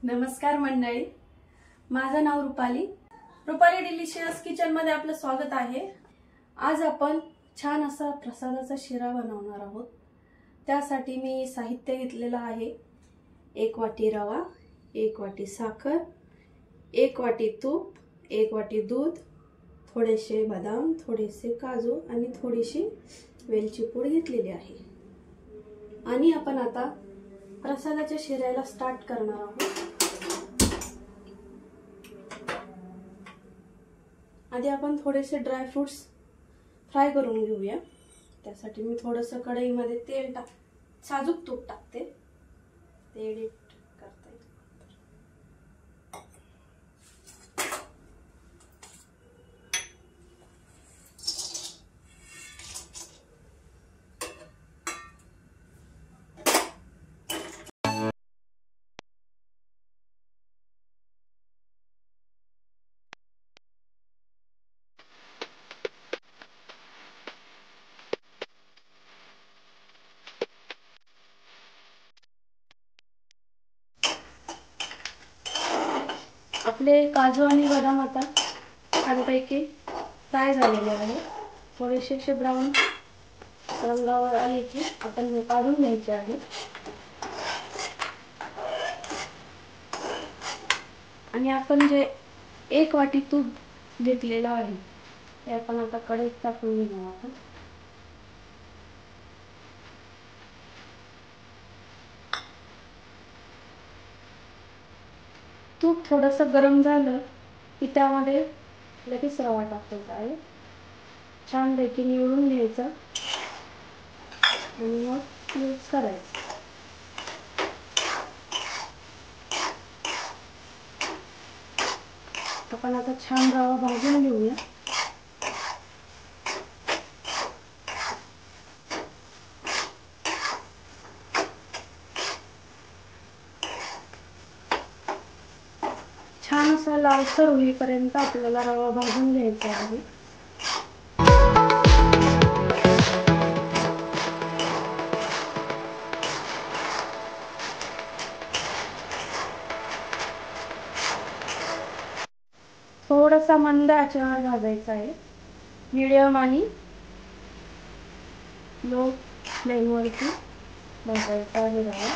नमस्कार मंडळी, माझं नाव रुपाली. रुपाली डिलिशियस किचन मध्ये आपलं स्वागत आहे. आज आपण छान असा प्रसादाचा शिरा बनवणार आहोत. त्यासाठी मी साहित्य घेतलेलं आहे. 1 वाटी रवा, 1 वाटी साखर, 1 वाटी तूप, 1 वाटी दूध, थोडेसे बदाम, थोडेसे काजू आणि थोडीशी वेलची पूड घेतलेली आहे. आणि आपण आता प्रसादाच्या शिऱ्याला स्टार्ट करणार आहोत. आधी आपण थोडेसे ड्राय फ्रूट्स फ्राय करून घेऊया. त्यासाठी मी थोडंसं कढईमध्ये तेल साजूक तूप टाकते. ते एडिट करता येईल. आपले काजू आणि बदाम आता छानपैकी फ्राय झालेले आहे. थोडेसे असे ब्राऊन रंगावर आले की आपण हे काढून घ्यायचे आहे. आणि आपण जे 1 वाटी तूप घेतलेलं आहे ते आपण आता कढईत टाकून घेऊ. आपण तूप थोडंसं गरम झालं की त्यामध्ये लगेच रवा टाकायचा आहे. छानपैकी निवडून घ्यायचा आणि मग मिक्स करायचं. आपण आता छान रवा भाजून घेऊया. छान असा लालसर होईपर्यंत आपल्याला रवा भाजून घ्यायचा आहे. थोडासा मंद आचेवर भाजायचा आहे. मीडियम आणि लो फ्लेमवरती भाजायचा आहे रवा.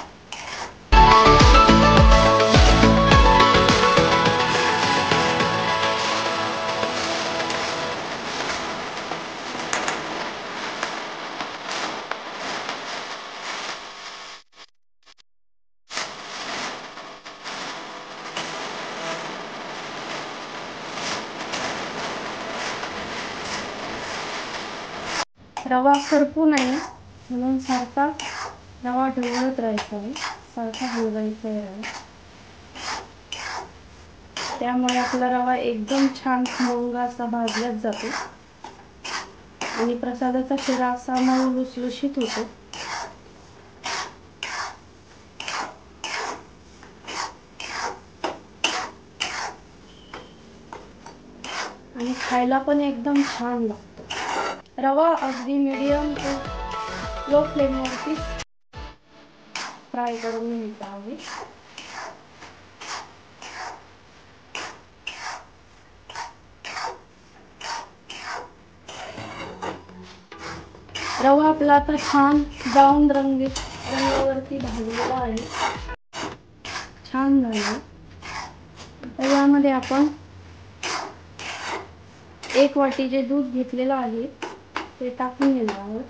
रवा करपू नये म्हणून सारखा रवा ढवळत राहायचा आहे. सारखा हलवायचा आहे. त्यामुळे आपला रवा एकदम छान खमंग असा भाजल्याच जातो आणि प्रसादाचा शिरा असा मऊ लुसलुशीत होतो. आणि खायला पण एकदम छान लागतो. रवा अगदी मीडियम टू लो फ्लेमवरती फ्राय करून घ्यायचा आहे. रवा आपला आता छान ब्राऊन रंगावरती भाजलेला आहे. छान झाला. तर यामध्ये आपण 1 वाटी जे दूध घेतलेलं आहे ते टाकून घेणार आहोत.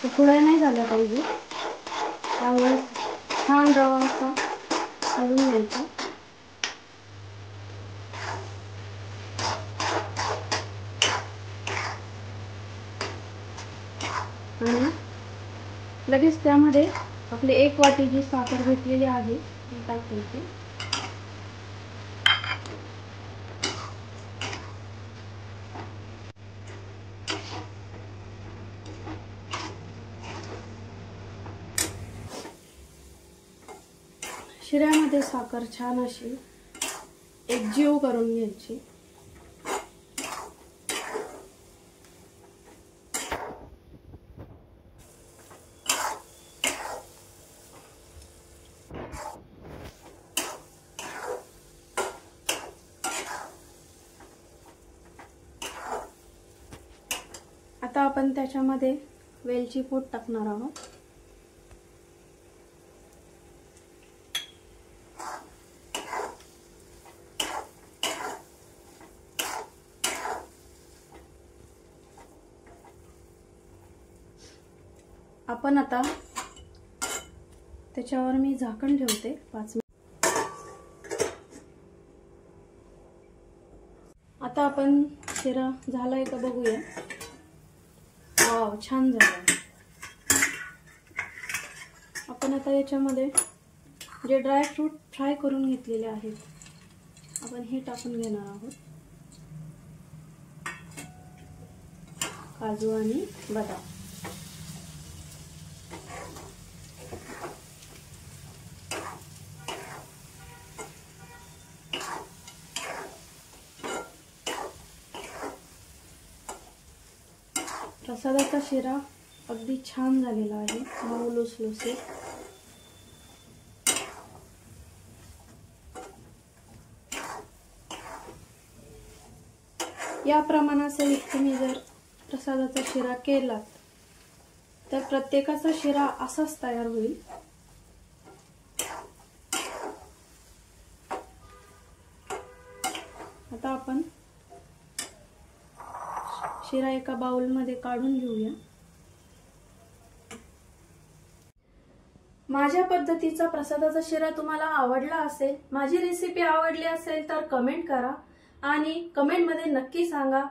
उकळ्या नाही झाल्या पाहिजे. त्यामुळे छान रवा असा हलवून घ्यायचा. आणि लगेच त्यामध्ये आपली 1 वाटी जी साखर घेतलेली आहे ती टाकायची. शिऱ्यामध्ये साखर छान अशी एकजीव करून घ्यायची. आता आपण त्याच्यामध्ये वेलची पूड टाकणार आहोत. आपण आता त्याच्यावर मी झाकण ठेवते 5 मिनिट. आता आपण शिरा झालाय का बघूया. वाव, छान झालाय. आपण आता याच्यामध्ये जे ड्राय फ्रूट फ्राय करून घेतलेले आहेत आपण हे टाकून घेणार आहोत. काजू आणि बदाम. प्रसादाचा शिरा अगदी छान झालेला आहे, मऊ लुसलुसीत. या प्रमाणासहित तुम्ही जर प्रसादाचा शिरा केलात तर प्रत्येकाचा शिरा असाच तयार होईल. आता आपण शिरा एका बाउलमध्ये काढून घेऊया. माझ्या पद्धतीचा प्रसादाचा शिरा तुम्हाला आवडला असेल, माझी रेसिपी आवडली असेल तर कमेंट करा आणि कमेंटमध्ये नक्की सांगा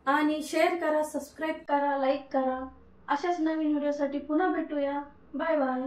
आणि शेअर करा, सबस्क्राईब करा, लाईक करा. अशाच नवीन व्हिडिओसाठी पुन्हा भेटूया. Bye bye.